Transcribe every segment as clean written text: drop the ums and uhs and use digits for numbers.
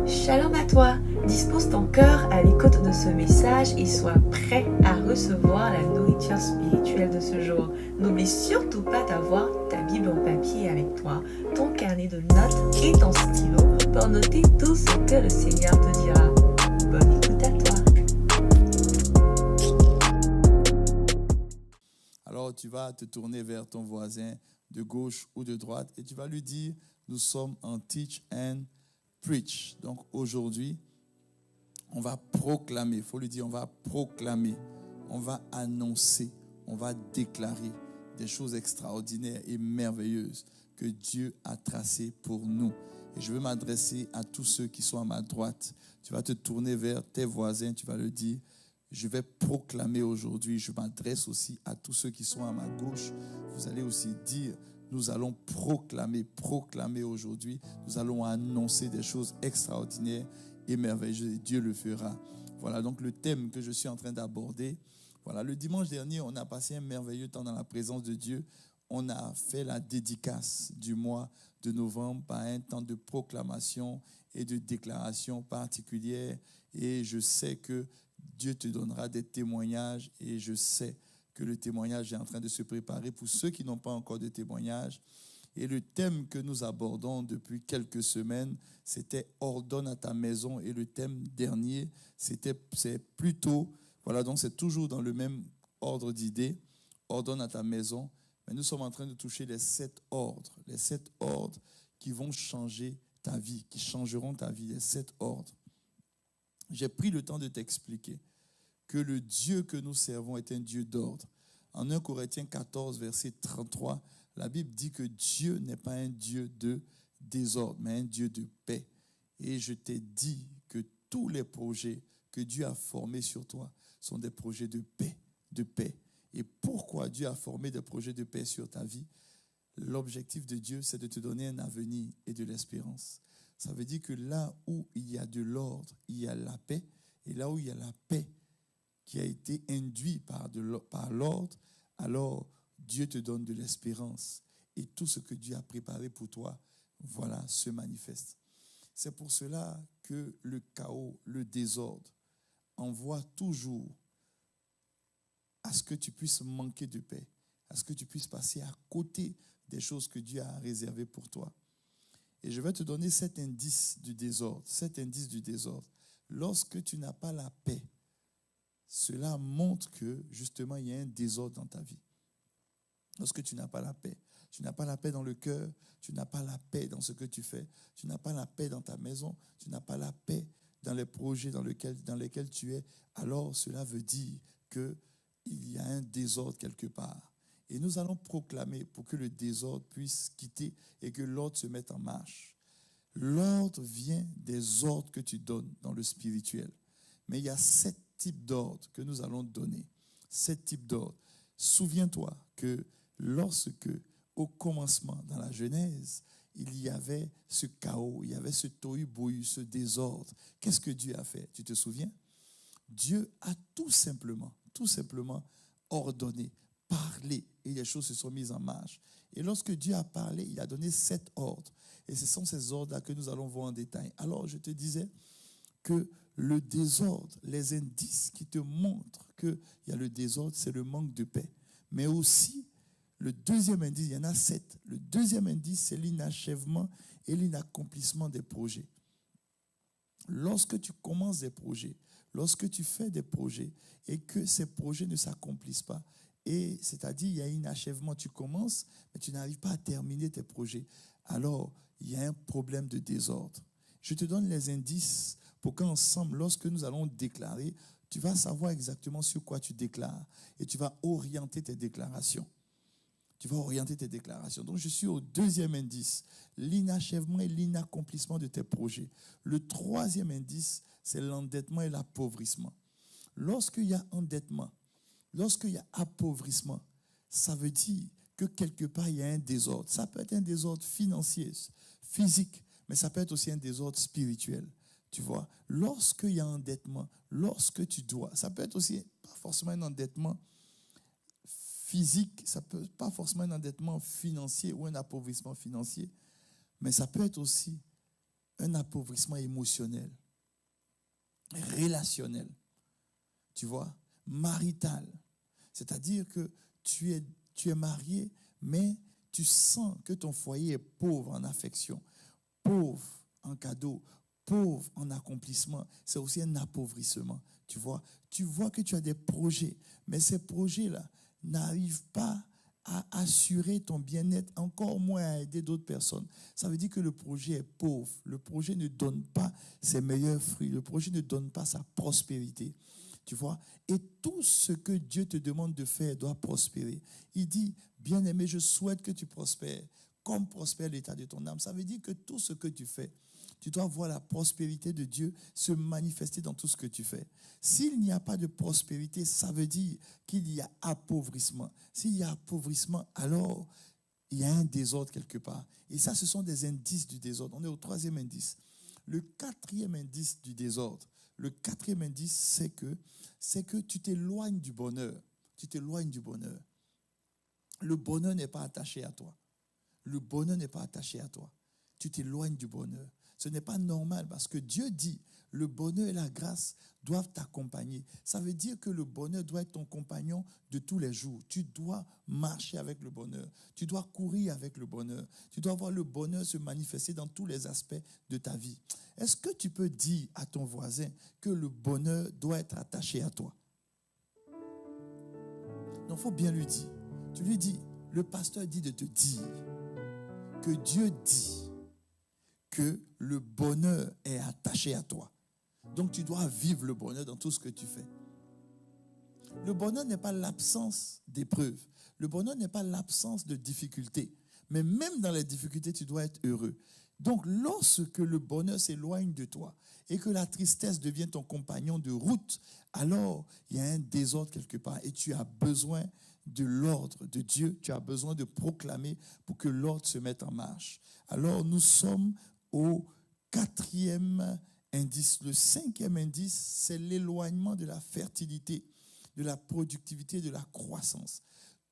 Shalom à toi, dispose ton cœur à l'écoute de ce message et sois prêt à recevoir la nourriture spirituelle de ce jour. N'oublie surtout pas d'avoir ta Bible en papier avec toi, ton carnet de notes et ton stylo pour noter tout ce que le Seigneur te dira. Bonne écoute à toi. Alors tu vas te tourner vers ton voisin de gauche ou de droite et tu vas lui dire, nous sommes en Teach and Preach. Donc aujourd'hui, on va proclamer, il faut lui dire, on va proclamer, on va annoncer, on va déclarer des choses extraordinaires et merveilleuses que Dieu a tracées pour nous. Et je veux m'adresser à tous ceux qui sont à ma droite. Tu vas te tourner vers tes voisins, tu vas leur dire, je vais proclamer aujourd'hui. Je m'adresse aussi à tous ceux qui sont à ma gauche. Vous allez aussi dire, nous allons proclamer aujourd'hui. Nous allons annoncer des choses extraordinaires et merveilleuses. Et Dieu le fera. Voilà donc le thème que je suis en train d'aborder. Voilà, le dimanche dernier, on a passé un merveilleux temps dans la présence de Dieu. On a fait la dédicace du mois de novembre par un temps de proclamation et de déclaration particulière. Et je sais que Dieu te donnera des témoignages et je sais que le témoignage est en train de se préparer pour ceux qui n'ont pas encore de témoignage. Et le thème que nous abordons depuis quelques semaines, c'était « Ordonne à ta maison » et le thème dernier, c'est plutôt, voilà, donc c'est toujours dans le même ordre d'idées, « Ordonne à ta maison ». Mais nous sommes en train de toucher les 7 ordres qui vont changer ta vie, qui changeront ta vie, les 7 ordres. J'ai pris le temps de t'expliquer que le Dieu que nous servons est un Dieu d'ordre. En 1 Corinthiens 14, verset 33, la Bible dit que Dieu n'est pas un Dieu de désordre, mais un Dieu de paix. Et je t'ai dit que tous les projets que Dieu a formés sur toi sont des projets de paix, de paix. Et pourquoi Dieu a formé des projets de paix sur ta vie? L'objectif de Dieu, c'est de te donner un avenir et de l'espérance. Ça veut dire que là où il y a de l'ordre, il y a la paix. Et là où il y a la paix qui a été induite par l'ordre, alors Dieu te donne de l'espérance. Et tout ce que Dieu a préparé pour toi, voilà, se manifeste. C'est pour cela que le chaos, le désordre, envoie toujours à ce que tu puisses manquer de paix, à ce que tu puisses passer à côté des choses que Dieu a réservées pour toi. Et je vais te donner 7 indices du désordre. 7 indices du désordre. Lorsque tu n'as pas la paix, cela montre que, justement, il y a un désordre dans ta vie. Lorsque tu n'as pas la paix, tu n'as pas la paix dans le cœur, tu n'as pas la paix dans ce que tu fais, tu n'as pas la paix dans ta maison, tu n'as pas la paix dans les projets dans lesquels tu es, alors cela veut dire qu'il y a un désordre quelque part. Et nous allons proclamer pour que le désordre puisse quitter et que l'ordre se mette en marche. L'ordre vient des ordres que tu donnes dans le spirituel. Mais il y a 7 types d'ordres que nous allons donner. 7 types d'ordres. Souviens-toi que lorsque, au commencement, dans la Genèse, il y avait ce chaos, il y avait ce tohu-bohu, ce désordre. Qu'est-ce que Dieu a fait? Tu te souviens? Dieu a tout simplement ordonné, parlé, et les choses se sont mises en marche. Et lorsque Dieu a parlé, il a donné 7 ordres. Et ce sont ces ordres-là que nous allons voir en détail. Alors, je te disais que le désordre, les indices qui te montrent qu'il y a le désordre, c'est le manque de paix. Mais aussi, le deuxième indice, il y en a 7. Le deuxième indice, c'est l'inachèvement et l'inaccomplissement des projets. Lorsque tu commences des projets, lorsque tu fais des projets et que ces projets ne s'accomplissent pas, et c'est-à-dire il y a un inachèvement, tu commences, mais tu n'arrives pas à terminer tes projets, alors il y a un problème de désordre. Je te donne les indices pour qu'ensemble, lorsque nous allons déclarer, tu vas savoir exactement sur quoi tu déclares et tu vas orienter tes déclarations. Donc, je suis au deuxième indice, l'inachèvement et l'inaccomplissement de tes projets. Le troisième indice, c'est l'endettement et l'appauvrissement. Lorsqu'il y a endettement, lorsqu'il y a appauvrissement, ça veut dire que quelque part, il y a un désordre. Ça peut être un désordre financier, physique, mais ça peut être aussi un désordre spirituel. Tu vois, lorsqu'il y a endettement, lorsque tu dois, ça peut être aussi pas forcément un endettement physique, ça peut pas forcément un endettement financier ou un appauvrissement financier, mais ça peut être aussi un appauvrissement émotionnel, relationnel, tu vois, marital. C'est-à-dire que tu es marié, mais tu sens que ton foyer est pauvre en affection, pauvre en cadeaux, pauvre en accomplissement. C'est aussi un appauvrissement, tu vois. Tu vois que tu as des projets, mais ces projets-là n'arrivent pas à assurer ton bien-être, encore moins à aider d'autres personnes. Ça veut dire que le projet est pauvre. Le projet ne donne pas ses meilleurs fruits. Le projet ne donne pas sa prospérité. Tu vois? Et tout ce que Dieu te demande de faire doit prospérer. Il dit, bien-aimé, je souhaite que tu prospères, comme prospère l'état de ton âme. Ça veut dire que tout ce que tu fais, tu dois voir la prospérité de Dieu se manifester dans tout ce que tu fais. S'il n'y a pas de prospérité, ça veut dire qu'il y a appauvrissement. S'il y a appauvrissement, alors il y a un désordre quelque part. Et ça, ce sont des indices du désordre. On est au 3e indice. Le 4e indice du désordre, le 4e indice, c'est que tu t'éloignes du bonheur. Tu t'éloignes du bonheur. Le bonheur n'est pas attaché à toi. Le bonheur n'est pas attaché à toi. Tu t'éloignes du bonheur. Ce n'est pas normal parce que Dieu dit, le bonheur et la grâce doivent t'accompagner. Ça veut dire que le bonheur doit être ton compagnon de tous les jours. Tu dois marcher avec le bonheur. Tu dois courir avec le bonheur. Tu dois voir le bonheur se manifester dans tous les aspects de ta vie. Est-ce que tu peux dire à ton voisin que le bonheur doit être attaché à toi? Non, il faut bien lui dire. Tu lui dis, le pasteur dit de te dire que Dieu dit que le bonheur est attaché à toi. Donc tu dois vivre le bonheur dans tout ce que tu fais. Le bonheur n'est pas l'absence d'épreuves. Le bonheur n'est pas l'absence de difficultés. Mais même dans les difficultés, tu dois être heureux. Donc lorsque le bonheur s'éloigne de toi et que la tristesse devient ton compagnon de route, alors il y a un désordre quelque part et tu as besoin de l'ordre de Dieu. Tu as besoin de proclamer pour que l'ordre se mette en marche. Alors nous sommes au 4e indice. Le 5e indice, c'est l'éloignement de la fertilité, de la productivité, de la croissance.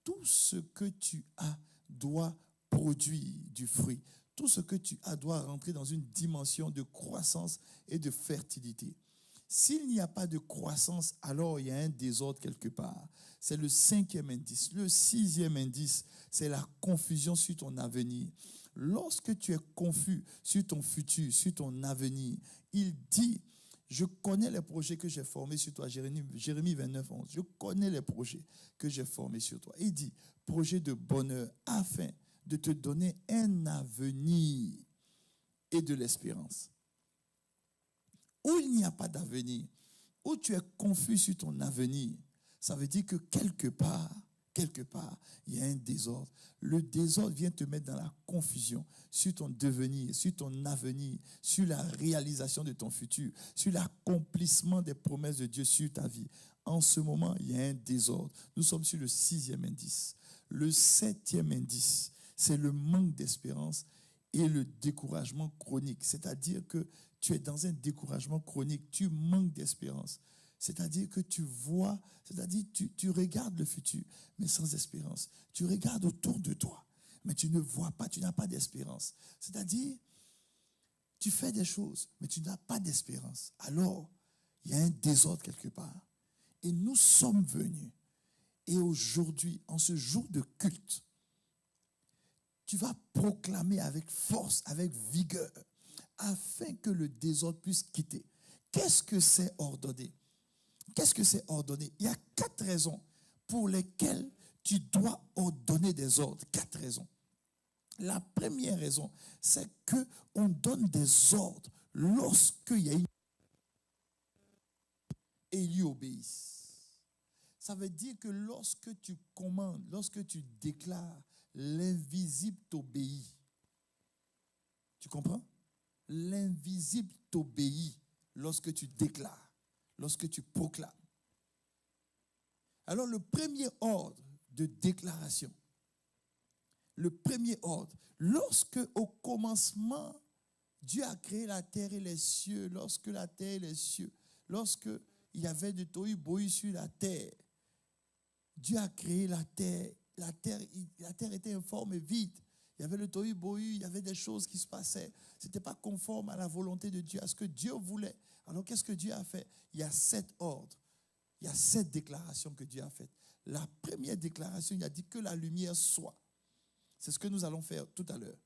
Tout ce que tu as doit produire du fruit. Tout ce que tu as doit rentrer dans une dimension de croissance et de fertilité. S'il n'y a pas de croissance, alors il y a un désordre quelque part. C'est le 5e indice. Le 6e indice, c'est la confusion sur ton avenir. Lorsque tu es confus sur ton futur, sur ton avenir, il dit, je connais les projets que j'ai formés sur toi, Jérémie 29, 11. Je connais les projets que j'ai formés sur toi. Il dit, projet de bonheur afin de te donner un avenir et de l'espérance. Où il n'y a pas d'avenir, où tu es confus sur ton avenir, ça veut dire que quelque part, il y a un désordre. Le désordre vient te mettre dans la confusion sur ton devenir, sur ton avenir, sur la réalisation de ton futur, sur l'accomplissement des promesses de Dieu sur ta vie. En ce moment, il y a un désordre. Nous sommes sur le 6e indice. Le 7e indice, c'est le manque d'espérance et le découragement chronique. C'est-à-dire que tu es dans un découragement chronique, tu manques d'espérance. C'est-à-dire que tu vois, c'est-à-dire tu regardes le futur, mais sans espérance. Tu regardes autour de toi, mais tu ne vois pas, tu n'as pas d'espérance. C'est-à-dire, tu fais des choses, mais tu n'as pas d'espérance. Alors, il y a un désordre quelque part. Et nous sommes venus. Et aujourd'hui, en ce jour de culte, tu vas proclamer avec force, avec vigueur, afin que le désordre puisse quitter. Qu'est-ce que c'est ordonné? Qu'est-ce que c'est ordonné? Il y a 4 raisons pour lesquelles tu dois ordonner des ordres. 4 raisons. La première raison, c'est qu'on donne des ordres lorsqu'il y a une... et ils lui obéissent. Ça veut dire que lorsque tu commandes, lorsque tu déclares, l'invisible t'obéit. Tu comprends? L'invisible t'obéit lorsque tu déclares, lorsque tu proclames. Alors le premier ordre de déclaration, le premier ordre, lorsque au commencement, Dieu a créé la terre et les cieux, lorsque la terre et les cieux, lorsque il y avait de tohu-bohu sur la terre, Dieu a créé la terre était informe et vide. Il y avait le tohu-bohu, il y avait des choses qui se passaient. Ce n'était pas conforme à la volonté de Dieu, à ce que Dieu voulait. Alors qu'est-ce que Dieu a fait? Il y a 7 ordres. Il y a 7 déclarations que Dieu a faites. La première déclaration, il a dit que la lumière soit. C'est ce que nous allons faire tout à l'heure.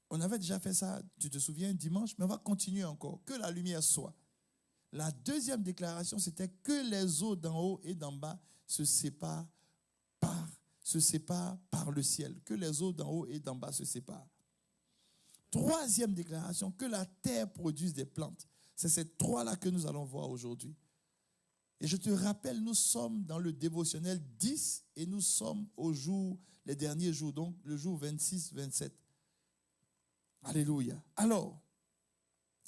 On avait déjà fait ça, tu te souviens, dimanche, mais on va continuer encore. Que la lumière soit. La deuxième déclaration, c'était que les eaux d'en haut et d'en bas se séparent par le ciel. Que les eaux d'en haut et d'en bas se séparent. Troisième déclaration, que la terre produise des plantes. C'est ces 3-là que nous allons voir aujourd'hui. Et je te rappelle, nous sommes dans le dévotionnel 10 et nous sommes les derniers jours, donc le jour 26, 27. Alléluia. Alors,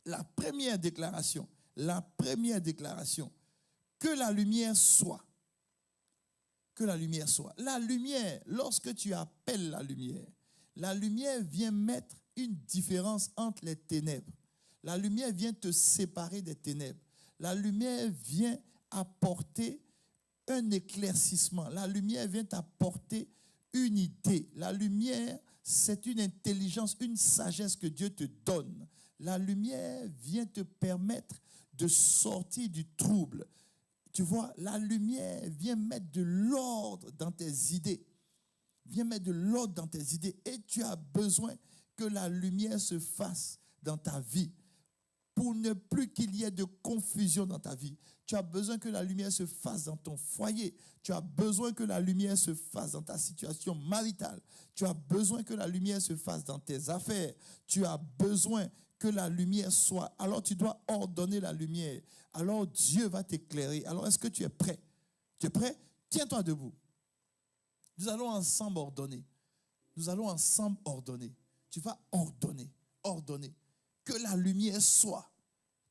la première déclaration, que la lumière soit. Que la lumière soit. La lumière, lorsque tu appelles la lumière vient mettre une différence entre les ténèbres. La lumière vient te séparer des ténèbres. La lumière vient apporter un éclaircissement. La lumière vient t'apporter une idée. La lumière, c'est une intelligence, une sagesse que Dieu te donne. La lumière vient te permettre de sortir du trouble. Tu vois, la lumière vient mettre de l'ordre dans tes idées. Viens mettre de l'ordre dans tes idées. Et tu as besoin que la lumière se fasse dans ta vie. Pour ne plus qu'il y ait de confusion dans ta vie. Tu as besoin que la lumière se fasse dans ton foyer. Tu as besoin que la lumière se fasse dans ta situation maritale. Tu as besoin que la lumière se fasse dans tes affaires. Tu as besoin que la lumière soit. Alors tu dois ordonner la lumière. Alors Dieu va t'éclairer. Alors est-ce que tu es prêt? Tu es prêt? Tiens-toi debout. Nous allons ensemble ordonner. Nous allons ensemble ordonner. Tu vas ordonner. Ordonner. Que la lumière soit.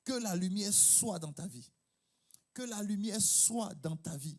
Que la lumière soit dans ta vie. Que la lumière soit dans ta vie.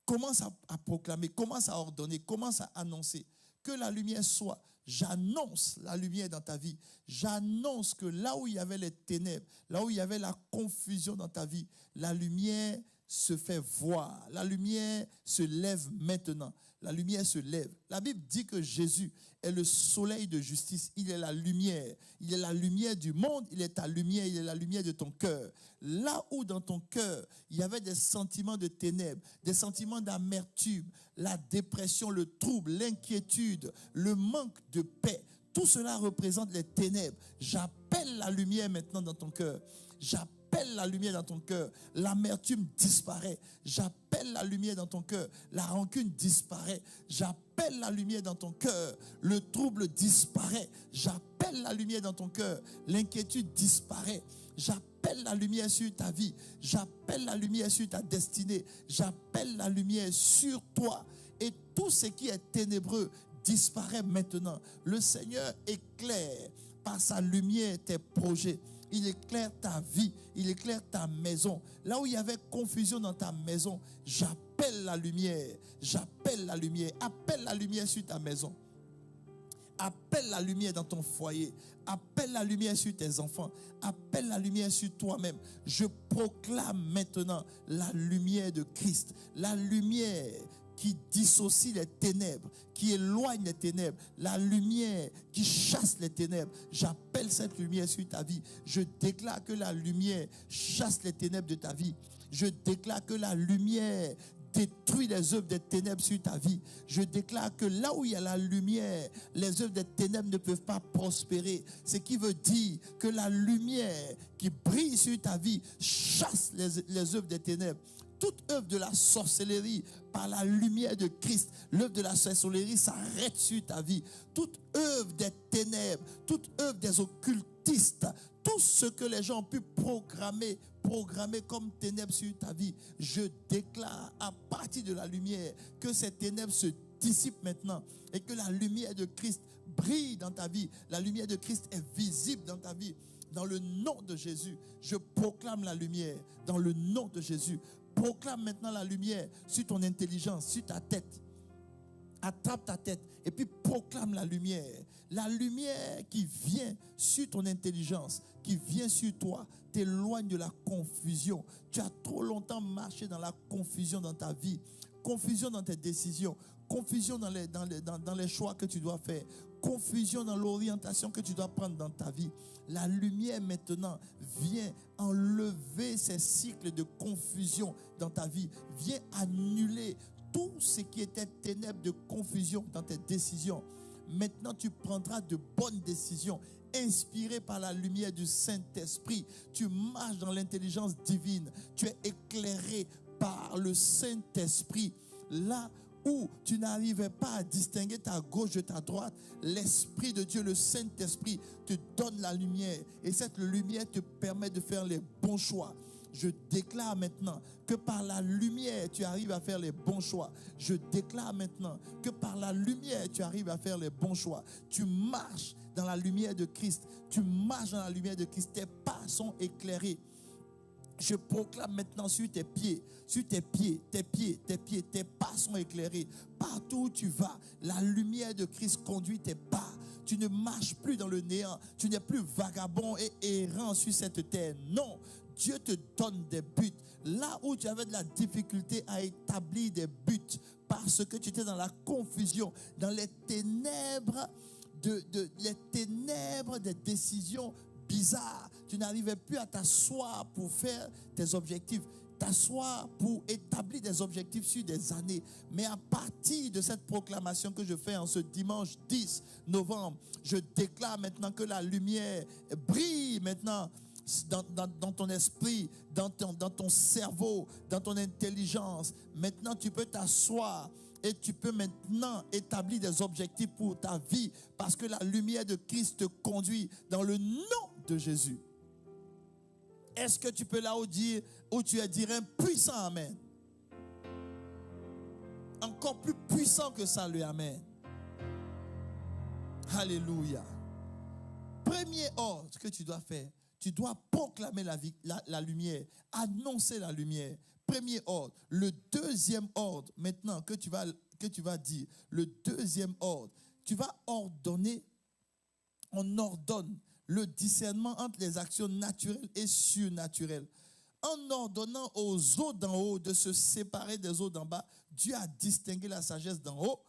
Commence à proclamer, commence à ordonner, commence à annoncer. Que la lumière soit. J'annonce la lumière dans ta vie. J'annonce que là où il y avait les ténèbres, là où il y avait la confusion dans ta vie, la lumière se fait voir. La lumière se lève maintenant. La lumière se lève. La Bible dit que Jésus est le soleil de justice. Il est la lumière. Il est la lumière du monde. Il est ta lumière. Il est la lumière de ton cœur. Là où dans ton cœur, il y avait des sentiments de ténèbres, des sentiments d'amertume, la dépression, le trouble, l'inquiétude, le manque de paix, tout cela représente les ténèbres. J'appelle la lumière maintenant dans ton cœur. J'appelle la lumière dans ton cœur. L'amertume disparaît. J'appelle la lumière dans ton cœur. La rancune disparaît. J'appelle la lumière dans ton cœur. Le trouble disparaît. J'appelle la lumière dans ton cœur. L'inquiétude disparaît. J'appelle la lumière sur ta vie. J'appelle la lumière sur ta destinée. J'appelle la lumière sur toi. Et tout ce qui est ténébreux disparaît maintenant. Le Seigneur éclaire par sa lumière tes projets. Il éclaire ta vie, il éclaire ta maison. Là où il y avait confusion dans ta maison, j'appelle la lumière. J'appelle la lumière. Appelle la lumière sur ta maison. Appelle la lumière dans ton foyer. Appelle la lumière sur tes enfants. Appelle la lumière sur toi-même. Je proclame maintenant la lumière de Christ. La lumière qui dissocie les ténèbres, qui éloigne les ténèbres, la lumière qui chasse les ténèbres. J'appelle cette lumière sur ta vie. Je déclare que la lumière chasse les ténèbres de ta vie. Je déclare que la lumière détruit les œuvres des ténèbres sur ta vie. Je déclare que là où il y a la lumière, les œuvres des ténèbres ne peuvent pas prospérer. Ce qui veut dire que la lumière qui brille sur ta vie chasse les œuvres des ténèbres. Toute œuvre de la sorcellerie par la lumière de Christ, l'œuvre de la sorcellerie s'arrête sur ta vie. Toute œuvre des ténèbres, toute œuvre des occultistes, tout ce que les gens ont pu programmer comme ténèbres sur ta vie, je déclare à partir de la lumière que ces ténèbres se dissipent maintenant et que la lumière de Christ brille dans ta vie. La lumière de Christ est visible dans ta vie. Dans le nom de Jésus, je proclame la lumière. Dans le nom de Jésus, proclame maintenant la lumière sur ton intelligence, sur ta tête. Attrape ta tête et puis proclame la lumière. La lumière qui vient sur ton intelligence, qui vient sur toi, t'éloigne de la confusion. Tu as trop longtemps marché dans la confusion dans ta vie. Confusion dans tes décisions, confusion dans les choix que tu dois faire, confusion dans l'orientation que tu dois prendre dans ta vie. La lumière maintenant vient enlever ces cycles de confusion dans ta vie, vient annuler tout ce qui était ténèbres de confusion dans tes décisions. Maintenant, tu prendras de bonnes décisions, inspirées par la lumière du Saint-Esprit. Tu marches dans l'intelligence divine. Tu es éclairé par le Saint-Esprit. Là où tu n'arrivais pas à distinguer ta gauche de ta droite, l'Esprit de Dieu, le Saint-Esprit, te donne la lumière. Et cette lumière te permet de faire les bons choix. Je déclare maintenant que par la lumière, tu arrives à faire les bons choix. Je déclare maintenant que par la lumière, tu arrives à faire les bons choix. Tu marches dans la lumière de Christ. Tu marches dans la lumière de Christ. Tes pas sont éclairés. Je proclame maintenant sur tes pieds, tes pas sont éclairés. Partout où tu vas, la lumière de Christ conduit tes pas. Tu ne marches plus dans le néant. Tu n'es plus vagabond et errant sur cette terre. Non, Dieu te donne des buts. Là où tu avais de la difficulté à établir des buts, parce que tu étais dans la confusion, dans les ténèbres, les ténèbres des décisions bizarres. Tu n'arrivais plus à t'asseoir pour faire tes objectifs, t'asseoir pour établir des objectifs sur des années. Mais à partir de cette proclamation que je fais en ce dimanche 10 novembre, je déclare maintenant que la lumière brille maintenant dans ton esprit, dans ton cerveau, dans ton intelligence. Maintenant, tu peux t'asseoir et tu peux maintenant établir des objectifs pour ta vie parce que la lumière de Christ te conduit dans le nom de Jésus. Est-ce que tu peux là où tu es dire un puissant amen? Encore plus puissant que ça, le amen. Alléluia. Premier ordre que tu dois faire, tu dois proclamer la lumière, annoncer la lumière. Premier ordre. Le deuxième ordre, maintenant, que tu vas dire, le deuxième ordre, tu vas ordonner, on ordonne le discernement entre les actions naturelles et surnaturelles. En ordonnant aux eaux d'en haut de se séparer des eaux d'en bas, Dieu a distingué la sagesse d'en haut,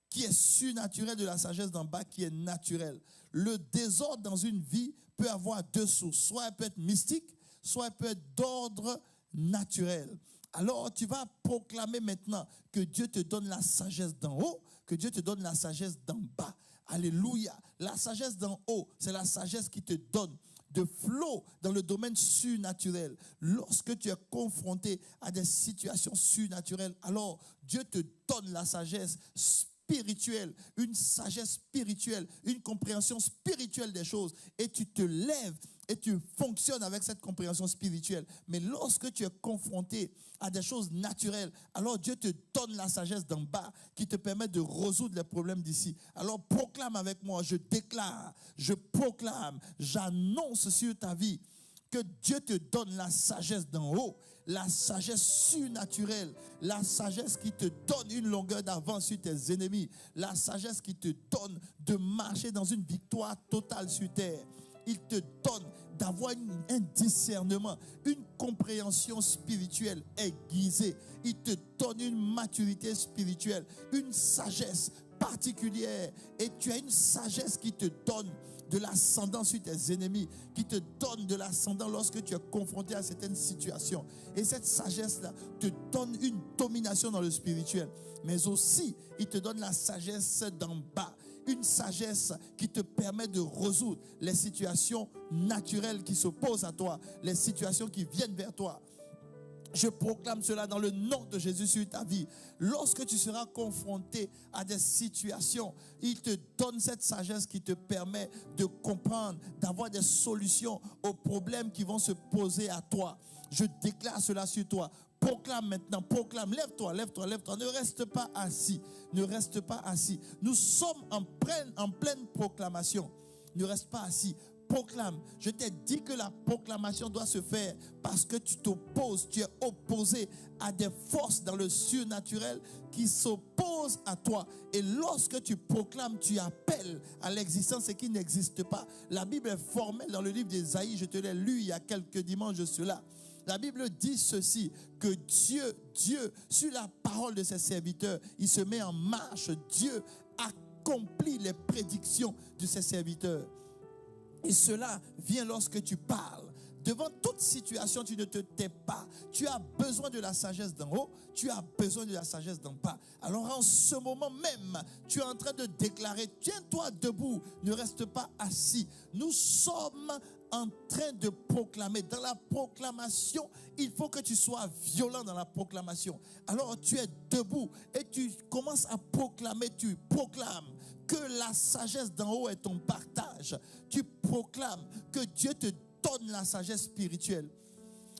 qui est surnaturelle, de la sagesse d'en bas, qui est naturelle. Le désordre dans une vie peut avoir deux sources. Soit elle peut être mystique, soit elle peut être d'ordre naturel. Alors, tu vas proclamer maintenant que Dieu te donne la sagesse d'en haut, que Dieu te donne la sagesse d'en bas. Alléluia. La sagesse d'en haut, c'est la sagesse qui te donne de flot dans le domaine surnaturel. Lorsque tu es confronté à des situations surnaturelles, alors Dieu te donne la sagesse spirituelle, une sagesse spirituelle, une compréhension spirituelle des choses. Et tu te lèves et tu fonctionnes avec cette compréhension spirituelle. Mais lorsque tu es confronté à des choses naturelles, alors Dieu te donne la sagesse d'en bas qui te permet de résoudre les problèmes d'ici. Alors proclame avec moi, je déclare, je proclame, j'annonce sur ta vie que Dieu te donne la sagesse d'en haut, la sagesse surnaturelle, la sagesse qui te donne une longueur d'avance sur tes ennemis, la sagesse qui te donne de marcher dans une victoire totale sur terre. Il te donne d'avoir un discernement, une compréhension spirituelle aiguisée. Il te donne une maturité spirituelle, une sagesse particulière. Et tu as une sagesse qui te donne de l'ascendant sur tes ennemis, qui te donne de l'ascendant lorsque tu es confronté à certaines situations. Et cette sagesse-là te donne une domination dans le spirituel. Mais aussi, il te donne la sagesse d'en bas. Une sagesse qui te permet de résoudre les situations naturelles qui s'opposent à toi, les situations qui viennent vers toi. Je proclame cela dans le nom de Jésus sur ta vie. Lorsque tu seras confronté à des situations, il te donne cette sagesse qui te permet de comprendre, d'avoir des solutions aux problèmes qui vont se poser à toi. Je déclare cela sur toi. Proclame maintenant, proclame, lève-toi, lève-toi, lève-toi. Ne reste pas assis, ne reste pas assis. Nous sommes en pleine proclamation. Ne reste pas assis. Proclame. Je t'ai dit que la proclamation doit se faire parce que tu t'opposes, tu es opposé à des forces dans le surnaturel qui s'opposent à toi. Et lorsque tu proclames, tu appelles à l'existence ce qui n'existe pas. La Bible est formelle dans le livre d'Ésaïe, je te l'ai lu il y a quelques dimanches de cela. La Bible dit ceci, que Dieu, sur la parole de ses serviteurs, il se met en marche. Dieu accomplit les prédictions de ses serviteurs. Et cela vient lorsque tu parles. Devant toute situation, tu ne te tais pas. Tu as besoin de la sagesse d'en haut, tu as besoin de la sagesse d'en bas. Alors en ce moment même, tu es en train de déclarer, tiens-toi debout, ne reste pas assis. Nous sommes en train de proclamer. Dans la proclamation, il faut que tu sois violent dans la proclamation. Alors tu es debout et tu commences à proclamer, tu proclames que la sagesse d'en haut est ton partage. Tu proclames que Dieu te donne la sagesse spirituelle.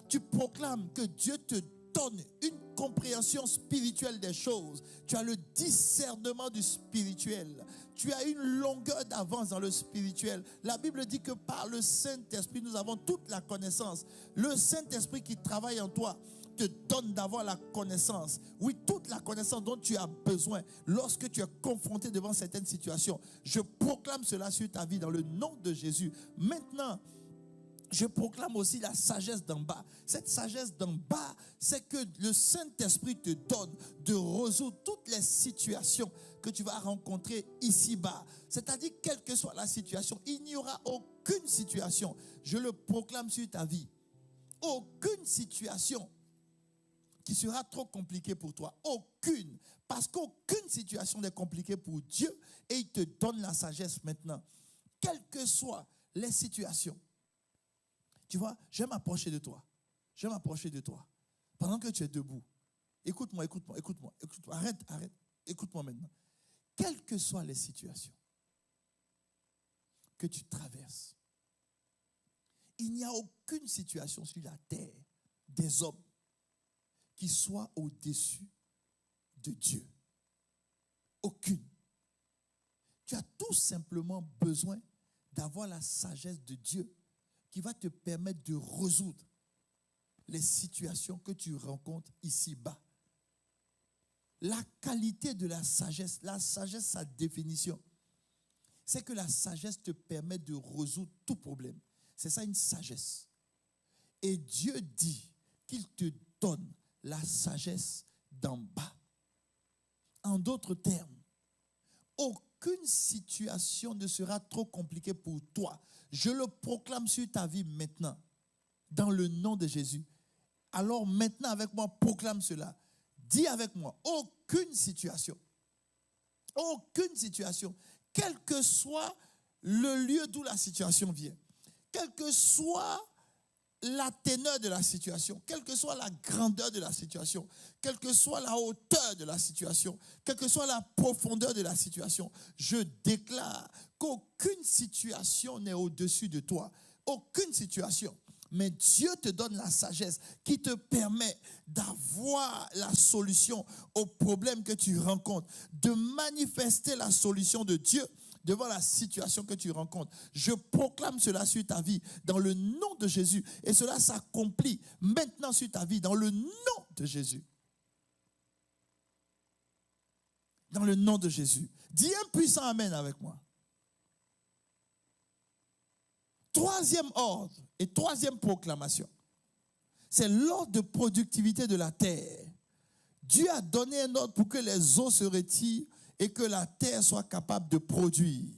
Tu proclames que Dieu te donne une compréhension spirituelle des choses. Tu as le discernement du spirituel. Tu as une longueur d'avance dans le spirituel. La Bible dit que par le Saint-Esprit, nous avons toute la connaissance. Le Saint-Esprit qui travaille en toi te donne d'avoir la connaissance. Oui, toute la connaissance dont tu as besoin lorsque tu es confronté devant certaines situations. Je proclame cela sur ta vie dans le nom de Jésus. Maintenant, je proclame aussi la sagesse d'en bas. Cette sagesse d'en bas, c'est que le Saint-Esprit te donne de résoudre toutes les situations que tu vas rencontrer ici-bas. C'est-à-dire, quelle que soit la situation, il n'y aura aucune situation, je le proclame sur ta vie, aucune situation qui sera trop compliquée pour toi. Aucune. Parce qu'aucune situation n'est compliquée pour Dieu et il te donne la sagesse maintenant. Quelles que soient les situations. Tu vois, je vais m'approcher de toi. Je vais m'approcher de toi. Pendant que tu es debout. Écoute-moi. Arrête. Écoute-moi maintenant. Quelles que soient les situations que tu traverses, il n'y a aucune situation sur la terre des hommes qui soit au-dessus de Dieu. Aucune. Tu as tout simplement besoin d'avoir la sagesse de Dieu qui va te permettre de résoudre les situations que tu rencontres ici-bas. La qualité de la sagesse, sa définition, c'est que la sagesse te permet de résoudre tout problème. C'est ça une sagesse. Et Dieu dit qu'il te donne la sagesse d'en bas. En d'autres termes, aucune situation ne sera trop compliquée pour toi. Je le proclame sur ta vie maintenant, dans le nom de Jésus. Alors maintenant avec moi, proclame cela. Dis avec moi, aucune situation, quel que soit le lieu d'où la situation vient, quel que soit la teneur de la situation, quelle que soit la grandeur de la situation, quelle que soit la hauteur de la situation, quelle que soit la profondeur de la situation, je déclare qu'aucune situation n'est au-dessus de toi. Aucune situation. Mais Dieu te donne la sagesse qui te permet d'avoir la solution au problème que tu rencontres, de manifester la solution de Dieu devant la situation que tu rencontres. Je proclame cela sur ta vie dans le nom de Jésus. Et cela s'accomplit maintenant sur ta vie dans le nom de Jésus. Dans le nom de Jésus. Dis un puissant amen avec moi. Troisième ordre et troisième proclamation. C'est l'ordre de productivité de la terre. Dieu a donné un ordre pour que les eaux se retirent et que la terre soit capable de produire.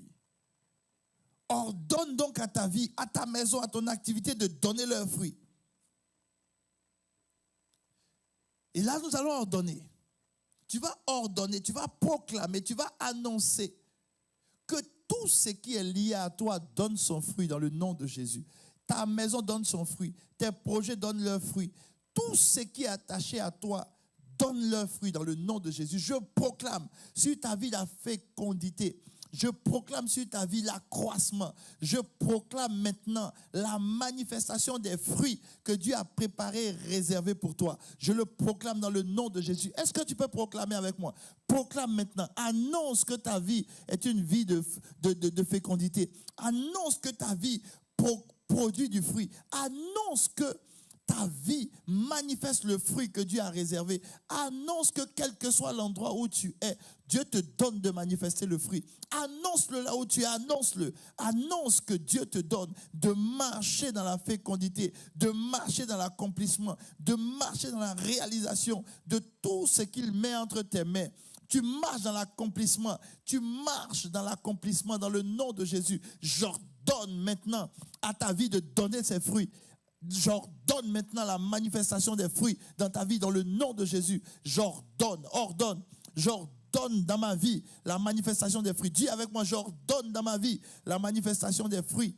Ordonne donc à ta vie, à ta maison, à ton activité de donner leurs fruits. Et là, nous allons ordonner. Tu vas ordonner, tu vas proclamer, tu vas annoncer que tout ce qui est lié à toi donne son fruit dans le nom de Jésus. Ta maison donne son fruit, tes projets donnent leurs fruits. Tout ce qui est attaché à toi donne leurs fruits dans le nom de Jésus. Je proclame sur ta vie la fécondité. Je proclame sur ta vie l'accroissement. Je proclame maintenant la manifestation des fruits que Dieu a préparés et réservés pour toi. Je le proclame dans le nom de Jésus. Est-ce que tu peux proclamer avec moi? Proclame maintenant. Annonce que ta vie est une vie de fécondité. Annonce que ta vie produit du fruit. Annonce que ta vie manifeste le fruit que Dieu a réservé. Annonce que quel que soit l'endroit où tu es, Dieu te donne de manifester le fruit. Annonce-le là où tu es, annonce-le. Annonce que Dieu te donne de marcher dans la fécondité, de marcher dans l'accomplissement, de marcher dans la réalisation de tout ce qu'il met entre tes mains. Tu marches dans l'accomplissement. Tu marches dans l'accomplissement dans le nom de Jésus. J'ordonne maintenant à ta vie de donner ses fruits. J'ordonne maintenant la manifestation des fruits dans ta vie dans le nom de Jésus. J'ordonne dans ma vie la manifestation des fruits. Dis avec moi, j'ordonne dans ma vie la manifestation des fruits.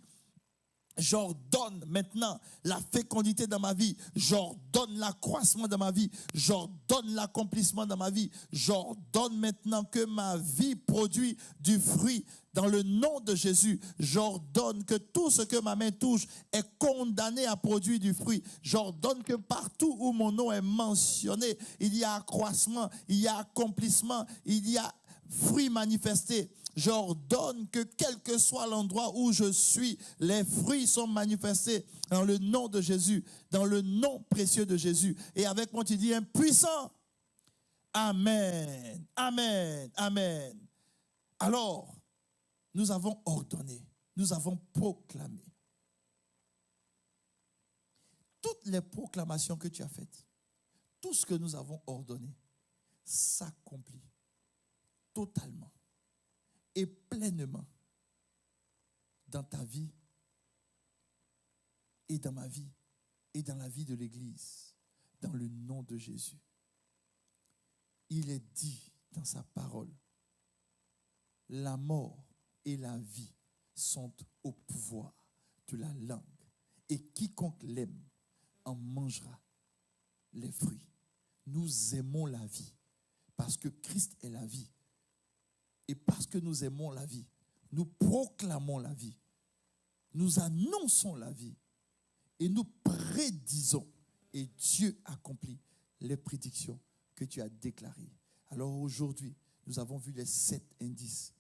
J'ordonne maintenant la fécondité dans ma vie. J'ordonne l'accroissement dans ma vie. J'ordonne l'accomplissement dans ma vie. J'ordonne maintenant que ma vie produit du fruit dans le nom de Jésus. J'ordonne que tout ce que ma main touche est condamné à produire du fruit. J'ordonne que partout où mon nom est mentionné, il y a accroissement, il y a accomplissement, il y a fruit manifesté. J'ordonne que quel que soit l'endroit où je suis, les fruits sont manifestés dans le nom de Jésus, dans le nom précieux de Jésus. Et avec moi, tu dis un puissant. Amen, amen, amen. Alors, nous avons ordonné, nous avons proclamé. Toutes les proclamations que tu as faites, tout ce que nous avons ordonné, s'accomplit totalement et pleinement dans ta vie et dans ma vie et dans la vie de l'Église, dans le nom de Jésus. Il est dit dans sa parole, la mort et la vie sont au pouvoir de la langue, et quiconque l'aime en mangera les fruits. Nous aimons la vie parce que Christ est la vie. Et parce que nous aimons la vie, nous proclamons la vie, nous annonçons la vie et nous prédisons. Et Dieu accomplit les prédictions que tu as déclarées. Alors aujourd'hui, nous avons vu les 7 indices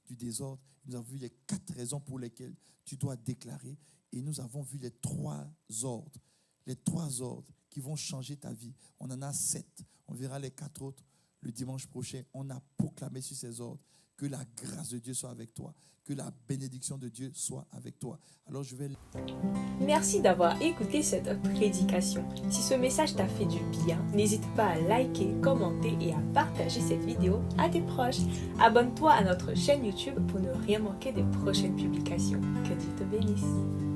du désordre. Nous avons vu les 4 raisons pour lesquelles tu dois déclarer. Et nous avons vu les 3 ordres. Les 3 ordres qui vont changer ta vie. On en a 7. On verra les 4 autres le dimanche prochain. On a proclamé sur ces ordres. Que la grâce de Dieu soit avec toi. Que la bénédiction de Dieu soit avec toi. Alors je vais... Merci d'avoir écouté cette prédication. Si ce message t'a fait du bien, n'hésite pas à liker, commenter et à partager cette vidéo à tes proches. Abonne-toi à notre chaîne YouTube pour ne rien manquer des prochaines publications. Que Dieu te bénisse.